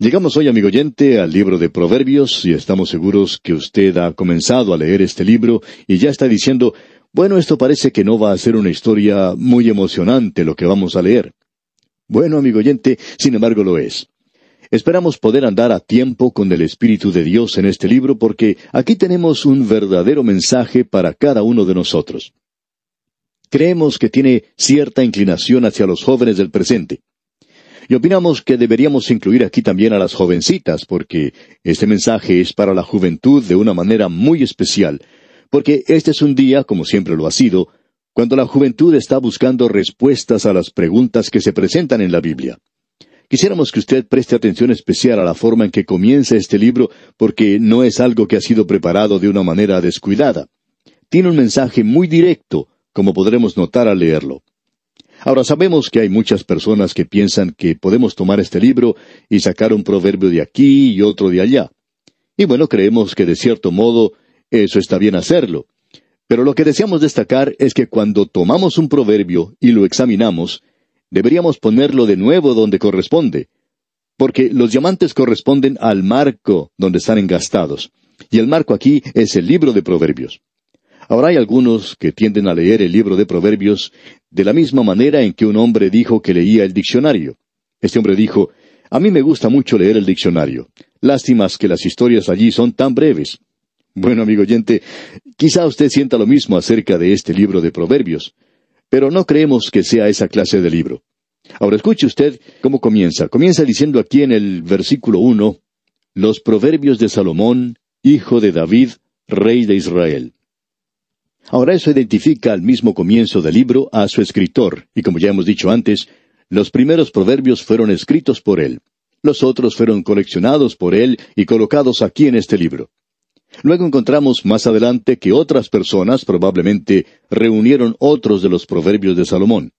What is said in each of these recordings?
Llegamos hoy, amigo oyente, al libro de Proverbios, y estamos seguros que usted ha comenzado a leer este libro y ya está diciendo, bueno, esto parece que no va a ser una historia muy emocionante lo que vamos a leer. Bueno, amigo oyente, sin embargo lo es. Esperamos poder andar a tiempo con el Espíritu de Dios en este libro porque aquí tenemos un verdadero mensaje para cada uno de nosotros. Creemos que tiene cierta inclinación hacia los jóvenes del presente. Y opinamos que deberíamos incluir aquí también a las jovencitas, porque este mensaje es para la juventud de una manera muy especial, porque este es un día, como siempre lo ha sido, cuando la juventud está buscando respuestas a las preguntas que se presentan en la Biblia. Quisiéramos que usted preste atención especial a la forma en que comienza este libro, porque no es algo que ha sido preparado de una manera descuidada. Tiene un mensaje muy directo, como podremos notar al leerlo. Ahora sabemos que hay muchas personas que piensan que podemos tomar este libro y sacar un proverbio de aquí y otro de allá. Y bueno, creemos que de cierto modo eso está bien hacerlo. Pero lo que deseamos destacar es que cuando tomamos un proverbio y lo examinamos, deberíamos ponerlo de nuevo donde corresponde. Porque los diamantes corresponden al marco donde están engastados. Y el marco aquí es el libro de Proverbios. Ahora hay algunos que tienden a leer el libro de Proverbios de la misma manera en que un hombre dijo que leía el diccionario. Este hombre dijo, a mí me gusta mucho leer el diccionario. Lástimas que las historias allí son tan breves. Bueno, amigo oyente, quizá usted sienta lo mismo acerca de este libro de Proverbios, pero no creemos que sea esa clase de libro. Ahora escuche usted cómo comienza. Comienza diciendo aquí en el versículo 1, los Proverbios de Salomón, hijo de David, rey de Israel. Ahora eso identifica al mismo comienzo del libro a su escritor, y como ya hemos dicho antes, los primeros proverbios fueron escritos por él. Los otros fueron coleccionados por él y colocados aquí en este libro. Luego encontramos más adelante que otras personas probablemente reunieron otros de los proverbios de Salomón.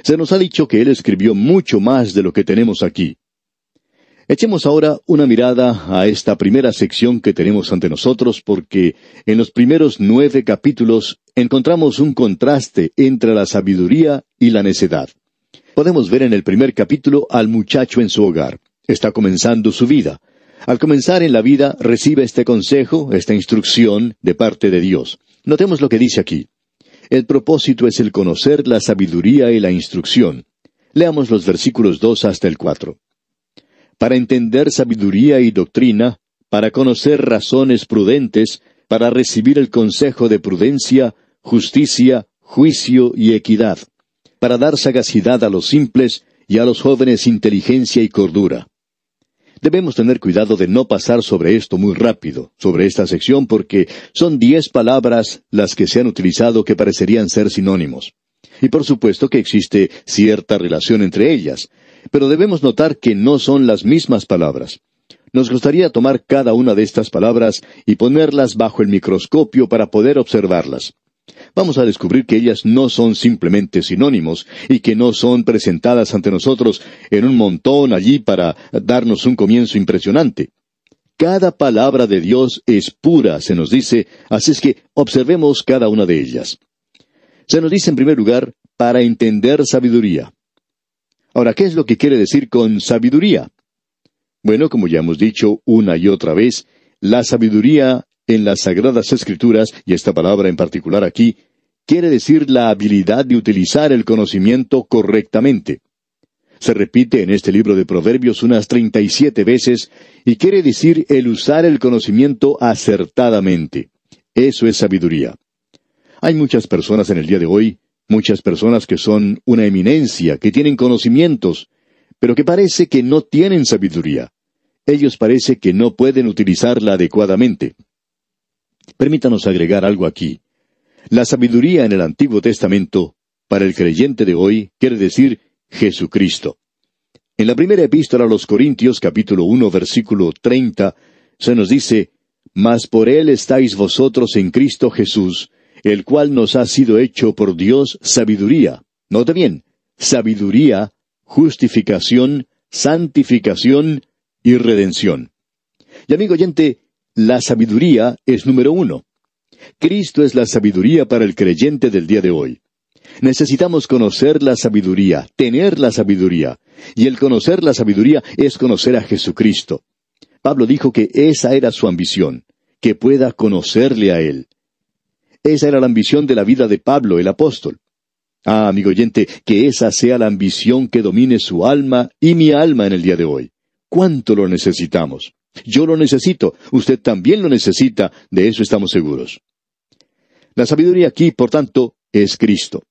Se nos ha dicho que él escribió mucho más de lo que tenemos aquí. Echemos ahora una mirada a esta primera sección que tenemos ante nosotros porque en los primeros 9 capítulos encontramos un contraste entre la sabiduría y la necedad. Podemos ver en el primer capítulo al muchacho en su hogar. Está comenzando su vida. Al comenzar en la vida recibe este consejo, esta instrucción de parte de Dios. Notemos lo que dice aquí. El propósito es el conocer la sabiduría y la instrucción. Leamos los versículos 2 hasta el 4. Para entender sabiduría y doctrina, para conocer razones prudentes, para recibir el consejo de prudencia, justicia, juicio y equidad, para dar sagacidad a los simples y a los jóvenes inteligencia y cordura. Debemos tener cuidado de no pasar sobre esto muy rápido, sobre esta sección, porque son 10 palabras las que se han utilizado que parecerían ser sinónimos. Y por supuesto que existe cierta relación entre ellas, pero debemos notar que no son las mismas palabras. Nos gustaría tomar cada una de estas palabras y ponerlas bajo el microscopio para poder observarlas. Vamos a descubrir que ellas no son simplemente sinónimos y que no son presentadas ante nosotros en un montón allí para darnos un comienzo impresionante. Cada palabra de Dios es pura, se nos dice, así es que observemos cada una de ellas. Se nos dice en primer lugar, para entender sabiduría. Ahora, ¿qué es lo que quiere decir con sabiduría? Bueno, como ya hemos dicho una y otra vez, la sabiduría en las Sagradas Escrituras, y esta palabra en particular aquí, quiere decir la habilidad de utilizar el conocimiento correctamente. Se repite en este libro de Proverbios unas 37 veces, y quiere decir el usar el conocimiento acertadamente. Eso es sabiduría. Hay muchas personas en el día de hoy, muchas personas que son una eminencia, que tienen conocimientos, pero que parece que no tienen sabiduría. Ellos parece que no pueden utilizarla adecuadamente. Permítanos agregar algo aquí. La sabiduría en el Antiguo Testamento, para el creyente de hoy, quiere decir Jesucristo. En la primera epístola a los Corintios, capítulo 1, versículo 30, se nos dice, «Mas por él estáis vosotros en Cristo Jesús, el cual nos ha sido hecho por Dios sabiduría». Note bien, sabiduría, justificación, santificación y redención. Y amigo oyente, la sabiduría es número 1. Cristo es la sabiduría para el creyente del día de hoy. Necesitamos conocer la sabiduría, tener la sabiduría, Y el conocer la sabiduría es conocer a Jesucristo. Pablo dijo que esa era su ambición, que pueda conocerle a Él. Esa era la ambición de la vida de Pablo, el apóstol. Ah, amigo oyente, que esa sea la ambición que domine su alma y mi alma en el día de hoy. ¿Cuánto lo necesitamos? Yo lo necesito, usted también lo necesita, de eso estamos seguros. La sabiduría aquí, por tanto, es Cristo.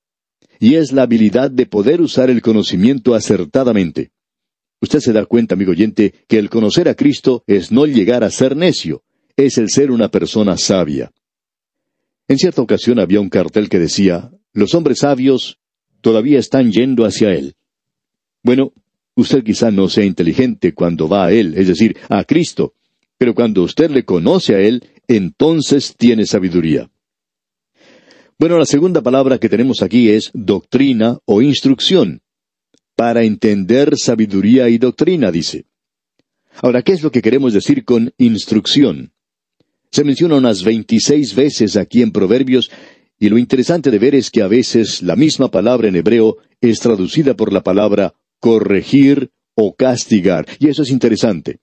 Y es la habilidad de poder usar el conocimiento acertadamente. Usted se da cuenta, amigo oyente, que el conocer a Cristo es no llegar a ser necio, es el ser una persona sabia. En cierta ocasión había un cartel que decía, los hombres sabios todavía están yendo hacia Él. Bueno, usted quizá no sea inteligente cuando va a Él, es decir, a Cristo, pero cuando usted le conoce a Él, entonces tiene sabiduría. Bueno, la segunda palabra que tenemos aquí es doctrina o instrucción. Para entender sabiduría y doctrina, dice. Ahora, ¿qué es lo que queremos decir con instrucción? Se menciona unas 26 veces aquí en Proverbios, y lo interesante de ver es que a veces la misma palabra en hebreo es traducida por la palabra corregir o castigar, y eso es interesante.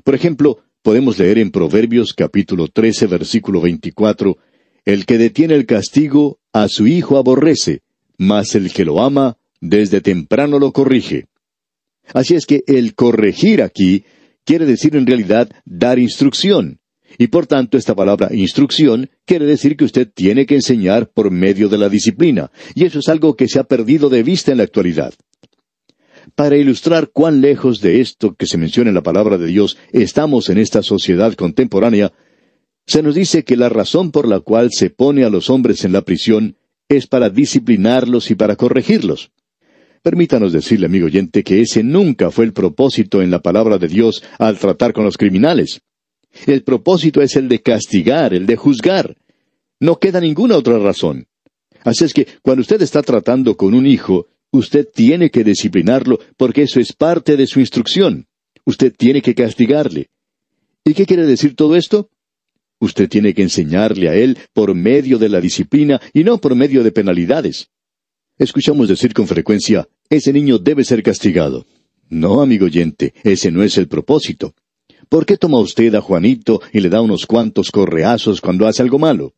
Por ejemplo, podemos leer en Proverbios capítulo 13, versículo 24, el que detiene el castigo a su hijo aborrece, mas el que lo ama desde temprano lo corrige. Así es que el corregir aquí quiere decir en realidad dar instrucción. Y por tanto esta palabra instrucción quiere decir que usted tiene que enseñar por medio de la disciplina. Y eso es algo que se ha perdido de vista en la actualidad. Para ilustrar cuán lejos de esto que se menciona en la palabra de Dios estamos en esta sociedad contemporánea, se nos dice que la razón por la cual se pone a los hombres en la prisión es para disciplinarlos y para corregirlos. Permítanos decirle, amigo oyente, que ese nunca fue el propósito en la palabra de Dios al tratar con los criminales. El propósito es el de castigar, el de juzgar. No queda ninguna otra razón. Así es que cuando usted está tratando con un hijo, usted tiene que disciplinarlo porque eso es parte de su instrucción. Usted tiene que castigarle. ¿Y qué quiere decir todo esto? Usted tiene que enseñarle a él por medio de la disciplina y no por medio de penalidades. Escuchamos decir con frecuencia, ese niño debe ser castigado. No, amigo oyente, ese no es el propósito. ¿Por qué toma usted a Juanito y le da unos cuantos correazos cuando hace algo malo?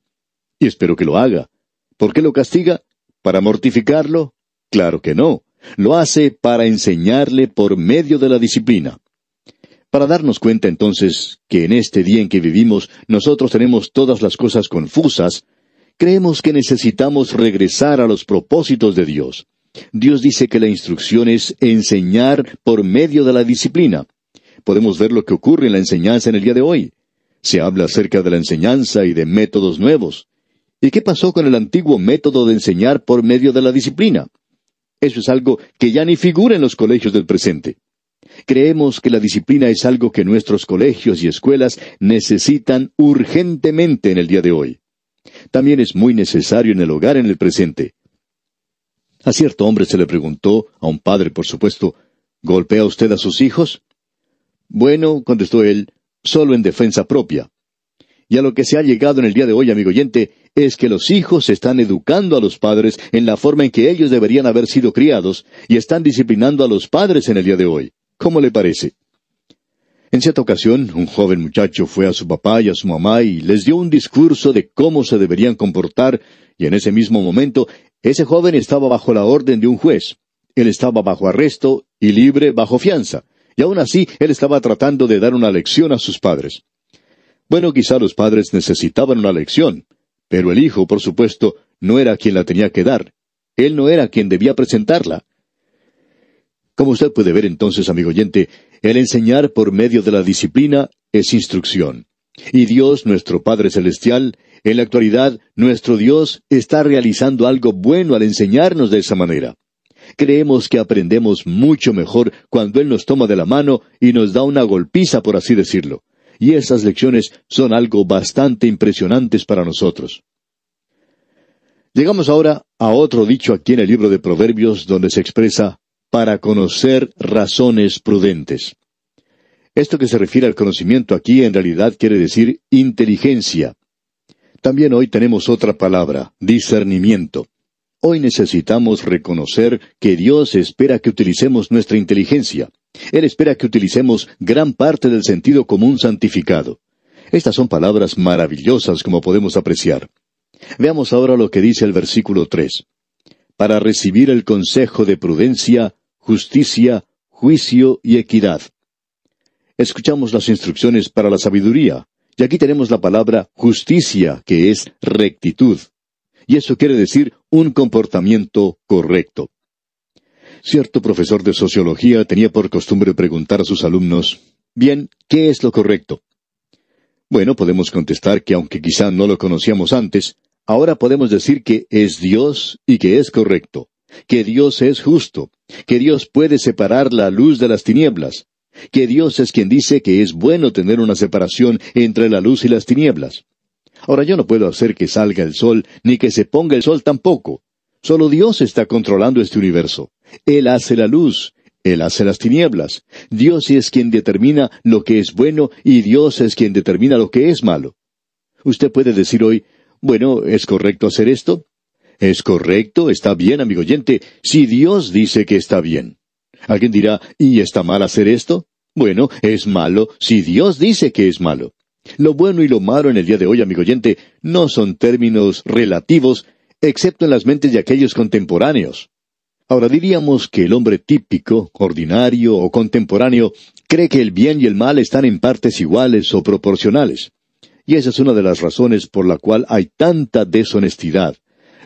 Y espero que lo haga. ¿Por qué lo castiga? ¿Para mortificarlo? Claro que no. Lo hace para enseñarle por medio de la disciplina. Para darnos cuenta entonces que en este día en que vivimos nosotros tenemos todas las cosas confusas, creemos que necesitamos regresar a los propósitos de Dios. Dios dice que la instrucción es enseñar por medio de la disciplina. Podemos ver lo que ocurre en la enseñanza en el día de hoy. Se habla acerca de la enseñanza y de métodos nuevos. ¿Y qué pasó con el antiguo método de enseñar por medio de la disciplina? Eso es algo que ya ni figura en los colegios del presente. Creemos que la disciplina es algo que nuestros colegios y escuelas necesitan urgentemente en el día de hoy. También es muy necesario en el hogar en el presente. A cierto hombre se le preguntó, a un padre por supuesto, ¿golpea usted a sus hijos? Bueno, contestó él, solo en defensa propia. Y a lo que se ha llegado en el día de hoy, amigo oyente, es que los hijos están educando a los padres en la forma en que ellos deberían haber sido criados y están disciplinando a los padres en el día de hoy. ¿Cómo le parece? En cierta ocasión, un joven muchacho fue a su papá y a su mamá y les dio un discurso de cómo se deberían comportar, y en ese mismo momento, ese joven estaba bajo la orden de un juez. Él estaba bajo arresto y libre bajo fianza, y aún así él estaba tratando de dar una lección a sus padres. Bueno, quizá los padres necesitaban una lección, pero el hijo, por supuesto, no era quien la tenía que dar. Él no era quien debía presentarla. Como usted puede ver entonces, amigo oyente, el enseñar por medio de la disciplina es instrucción. Y Dios, nuestro Padre Celestial, en la actualidad, nuestro Dios está realizando algo bueno al enseñarnos de esa manera. Creemos que aprendemos mucho mejor cuando Él nos toma de la mano y nos da una golpiza, por así decirlo. Y esas lecciones son algo bastante impresionantes para nosotros. Llegamos ahora a otro dicho aquí en el libro de Proverbios donde se expresa para conocer razones prudentes. Esto que se refiere al conocimiento aquí en realidad quiere decir inteligencia. También hoy tenemos otra palabra, discernimiento. Hoy necesitamos reconocer que Dios espera que utilicemos nuestra inteligencia. Él espera que utilicemos gran parte del sentido común santificado. Estas son palabras maravillosas como podemos apreciar. Veamos ahora lo que dice el versículo 3. Para recibir el consejo de prudencia, justicia, juicio y equidad. Escuchamos las instrucciones para la sabiduría, y aquí tenemos la palabra justicia, que es rectitud. Y eso quiere decir un comportamiento correcto. Cierto profesor de sociología tenía por costumbre preguntar a sus alumnos, bien, ¿qué es lo correcto? Bueno, podemos contestar que aunque quizá no lo conocíamos antes, ahora podemos decir que es Dios y que es correcto, que Dios es justo, que Dios puede separar la luz de las tinieblas, que Dios es quien dice que es bueno tener una separación entre la luz y las tinieblas. Ahora yo no puedo hacer que salga el sol, ni que se ponga el sol tampoco. Solo Dios está controlando este universo. Él hace la luz, Él hace las tinieblas. Dios es quien determina lo que es bueno y Dios es quien determina lo que es malo. Usted puede decir hoy, bueno, ¿es correcto hacer esto? Es correcto, está bien, amigo oyente, si Dios dice que está bien. Alguien dirá, ¿y está mal hacer esto? Bueno, es malo si Dios dice que es malo. Lo bueno y lo malo en el día de hoy, amigo oyente, no son términos relativos, excepto en las mentes de aquellos contemporáneos. Ahora diríamos que el hombre típico, ordinario o contemporáneo cree que el bien y el mal están en partes iguales o proporcionales. Y esa es una de las razones por la cual hay tanta deshonestidad,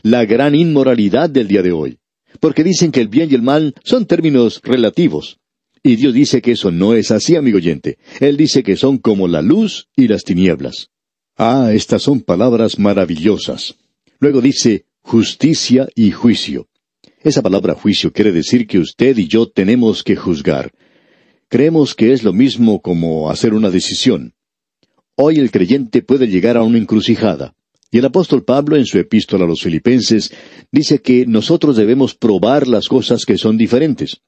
la gran inmoralidad del día de hoy. Porque dicen que el bien y el mal son términos relativos. Y Dios dice que eso no es así, amigo oyente. Él dice que son como la luz y las tinieblas. Ah, estas son palabras maravillosas. Luego dice justicia y juicio. Esa palabra juicio quiere decir que usted y yo tenemos que juzgar. Creemos que es lo mismo como hacer una decisión. Hoy el creyente puede llegar a una encrucijada. Y el apóstol Pablo, en su epístola a los Filipenses, dice que nosotros debemos probar las cosas que son diferentes.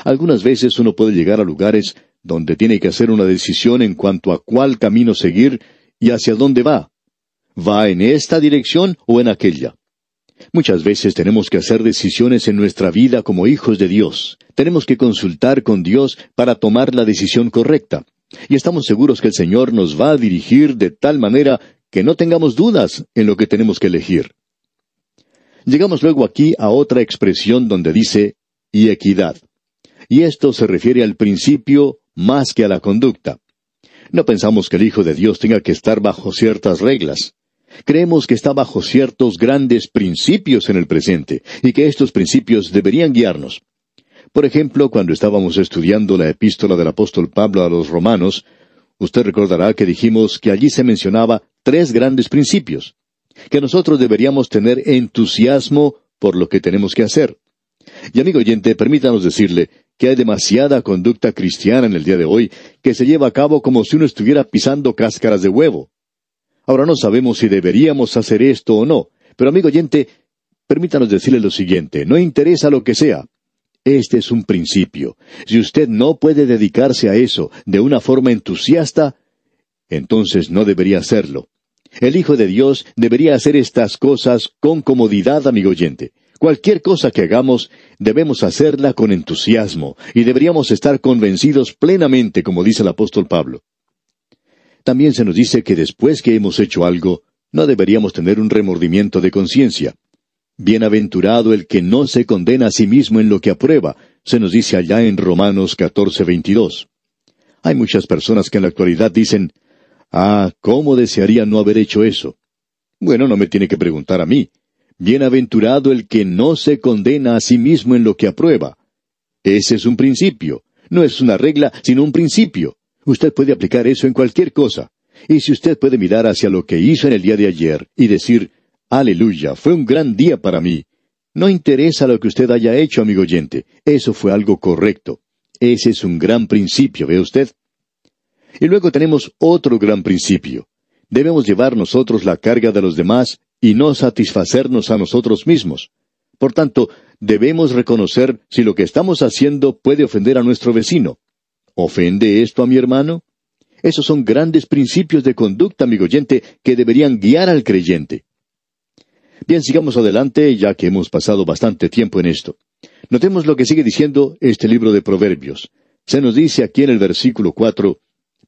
Algunas veces uno puede llegar a lugares donde tiene que hacer una decisión en cuanto a cuál camino seguir y hacia dónde va. ¿Va en esta dirección o en aquella? Muchas veces tenemos que hacer decisiones en nuestra vida como hijos de Dios. Tenemos que consultar con Dios para tomar la decisión correcta. Y estamos seguros que el Señor nos va a dirigir de tal manera que no tengamos dudas en lo que tenemos que elegir. Llegamos luego aquí a otra expresión donde dice, y equidad. Y esto se refiere al principio más que a la conducta. No pensamos que el Hijo de Dios tenga que estar bajo ciertas reglas. Creemos que está bajo ciertos grandes principios en el presente, y que estos principios deberían guiarnos. Por ejemplo, cuando estábamos estudiando la epístola del apóstol Pablo a los Romanos, usted recordará que dijimos que allí se mencionaba 3 grandes principios, que nosotros deberíamos tener entusiasmo por lo que tenemos que hacer. Y amigo oyente, permítanos decirle que hay demasiada conducta cristiana en el día de hoy que se lleva a cabo como si uno estuviera pisando cáscaras de huevo. Ahora no sabemos si deberíamos hacer esto o no, pero amigo oyente, permítanos decirle lo siguiente, no interesa lo que sea. Este es un principio. Si usted no puede dedicarse a eso de una forma entusiasta, entonces no debería hacerlo. El Hijo de Dios debería hacer estas cosas con comodidad, amigo oyente. Cualquier cosa que hagamos, debemos hacerla con entusiasmo, y deberíamos estar convencidos plenamente, como dice el apóstol Pablo. También se nos dice que después que hemos hecho algo, no deberíamos tener un remordimiento de conciencia. Bienaventurado el que no se condena a sí mismo en lo que aprueba, se nos dice allá en Romanos 14:22. Hay muchas personas que en la actualidad dicen, ¿cómo desearía no haber hecho eso? Bueno, no me tiene que preguntar a mí. Bienaventurado el que no se condena a sí mismo en lo que aprueba. Ese es un principio. No es una regla, sino un principio. Usted puede aplicar eso en cualquier cosa. Y si usted puede mirar hacia lo que hizo en el día de ayer y decir, aleluya, fue un gran día para mí. No interesa lo que usted haya hecho, amigo oyente. Eso fue algo correcto. Ese es un gran principio, ¿ve usted? Y luego tenemos otro gran principio. Debemos llevar nosotros la carga de los demás y no satisfacernos a nosotros mismos. Por tanto, debemos reconocer si lo que estamos haciendo puede ofender a nuestro vecino. ¿Ofende esto a mi hermano? Esos son grandes principios de conducta, amigo oyente, que deberían guiar al creyente. Bien, sigamos adelante, ya que hemos pasado bastante tiempo en esto. Notemos lo que sigue diciendo este libro de Proverbios. Se nos dice aquí en el versículo 4,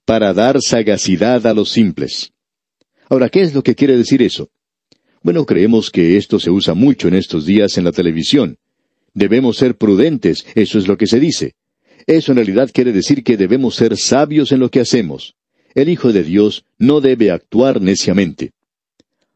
para dar sagacidad a los simples. Ahora, ¿qué es lo que quiere decir eso? Bueno, creemos que esto se usa mucho en estos días en la televisión. Debemos ser prudentes, eso es lo que se dice. Eso en realidad quiere decir que debemos ser sabios en lo que hacemos. El Hijo de Dios no debe actuar neciamente.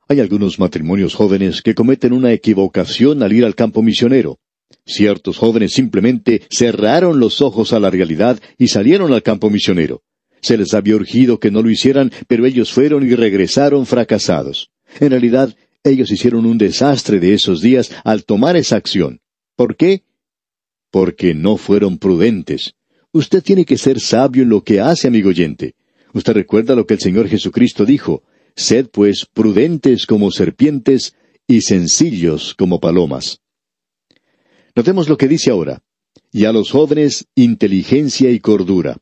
Hay algunos matrimonios jóvenes que cometen una equivocación al ir al campo misionero. Ciertos jóvenes simplemente cerraron los ojos a la realidad y salieron al campo misionero. Se les había urgido que no lo hicieran, pero ellos fueron y regresaron fracasados. En realidad, ellos hicieron un desastre de esos días al tomar esa acción. ¿Por qué? Porque no fueron prudentes. Usted tiene que ser sabio en lo que hace, amigo oyente. Usted recuerda lo que el Señor Jesucristo dijo: sed pues prudentes como serpientes y sencillos como palomas. Notemos lo que dice ahora. Y a los jóvenes, inteligencia y cordura.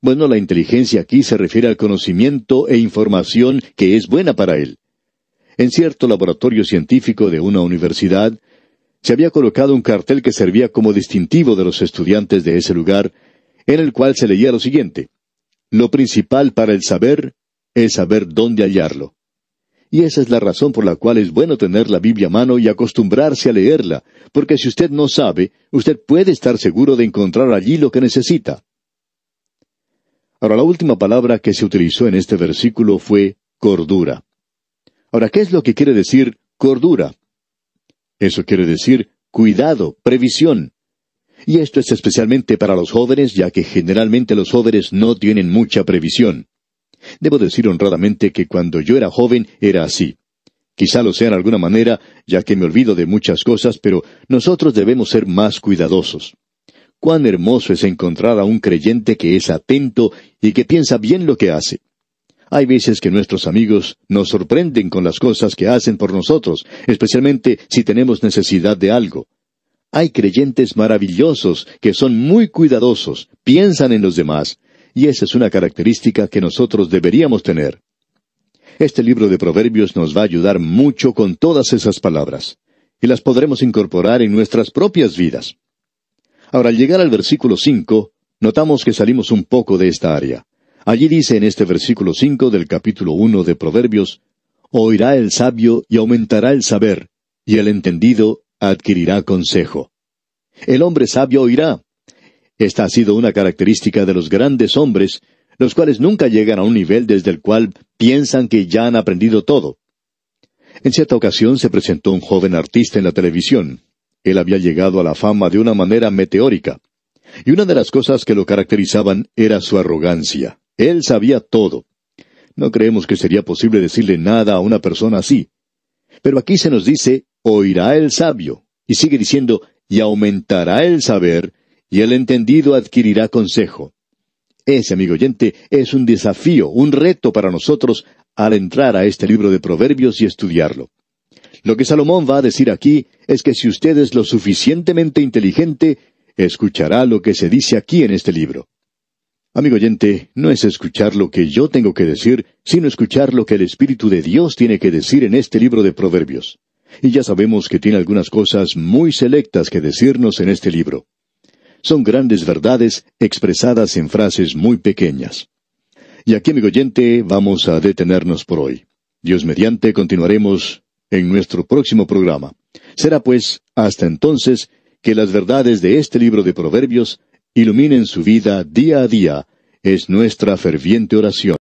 Bueno, la inteligencia aquí se refiere al conocimiento e información que es buena para él. En cierto laboratorio científico de una universidad, se había colocado un cartel que servía como distintivo de los estudiantes de ese lugar, en el cual se leía lo siguiente: lo principal para el saber es saber dónde hallarlo. Y esa es la razón por la cual es bueno tener la Biblia a mano y acostumbrarse a leerla, porque si usted no sabe, usted puede estar seguro de encontrar allí lo que necesita. Ahora, la última palabra que se utilizó en este versículo fue cordura. Ahora, ¿qué es lo que quiere decir cordura? Eso quiere decir cuidado, previsión. Y esto es especialmente para los jóvenes, ya que generalmente los jóvenes no tienen mucha previsión. Debo decir honradamente que cuando yo era joven era así. Quizá lo sea en alguna manera, ya que me olvido de muchas cosas, pero nosotros debemos ser más cuidadosos. Cuán hermoso es encontrar a un creyente que es atento y que piensa bien lo que hace. Hay veces que nuestros amigos nos sorprenden con las cosas que hacen por nosotros, especialmente si tenemos necesidad de algo. Hay creyentes maravillosos que son muy cuidadosos, piensan en los demás, y esa es una característica que nosotros deberíamos tener. Este libro de Proverbios nos va a ayudar mucho con todas esas palabras, y las podremos incorporar en nuestras propias vidas. Ahora, al llegar al versículo 5, notamos que salimos un poco de esta área. Allí dice en este versículo 5 del capítulo 1 de Proverbios: oirá el sabio y aumentará el saber, y el entendido adquirirá consejo. El hombre sabio oirá. Esta ha sido una característica de los grandes hombres, los cuales nunca llegan a un nivel desde el cual piensan que ya han aprendido todo. En cierta ocasión se presentó un joven artista en la televisión. Él había llegado a la fama de una manera meteórica. Y una de las cosas que lo caracterizaban era su arrogancia. Él sabía todo. No creemos que sería posible decirle nada a una persona así. Pero aquí se nos dice: oirá el sabio. Y sigue diciendo: y aumentará el saber, y el entendido adquirirá consejo. Ese, amigo oyente, es un desafío, un reto para nosotros al entrar a este libro de Proverbios y estudiarlo. Lo que Salomón va a decir aquí es que si usted es lo suficientemente inteligente, escuchará lo que se dice aquí en este libro. Amigo oyente, no es escuchar lo que yo tengo que decir, sino escuchar lo que el Espíritu de Dios tiene que decir en este libro de Proverbios. Y ya sabemos que tiene algunas cosas muy selectas que decirnos en este libro. Son grandes verdades expresadas en frases muy pequeñas. Y aquí, amigo oyente, vamos a detenernos por hoy. Dios mediante, continuaremos en nuestro próximo programa. Será pues, hasta entonces, que las verdades de este libro de Proverbios iluminen su vida día a día, es nuestra ferviente oración.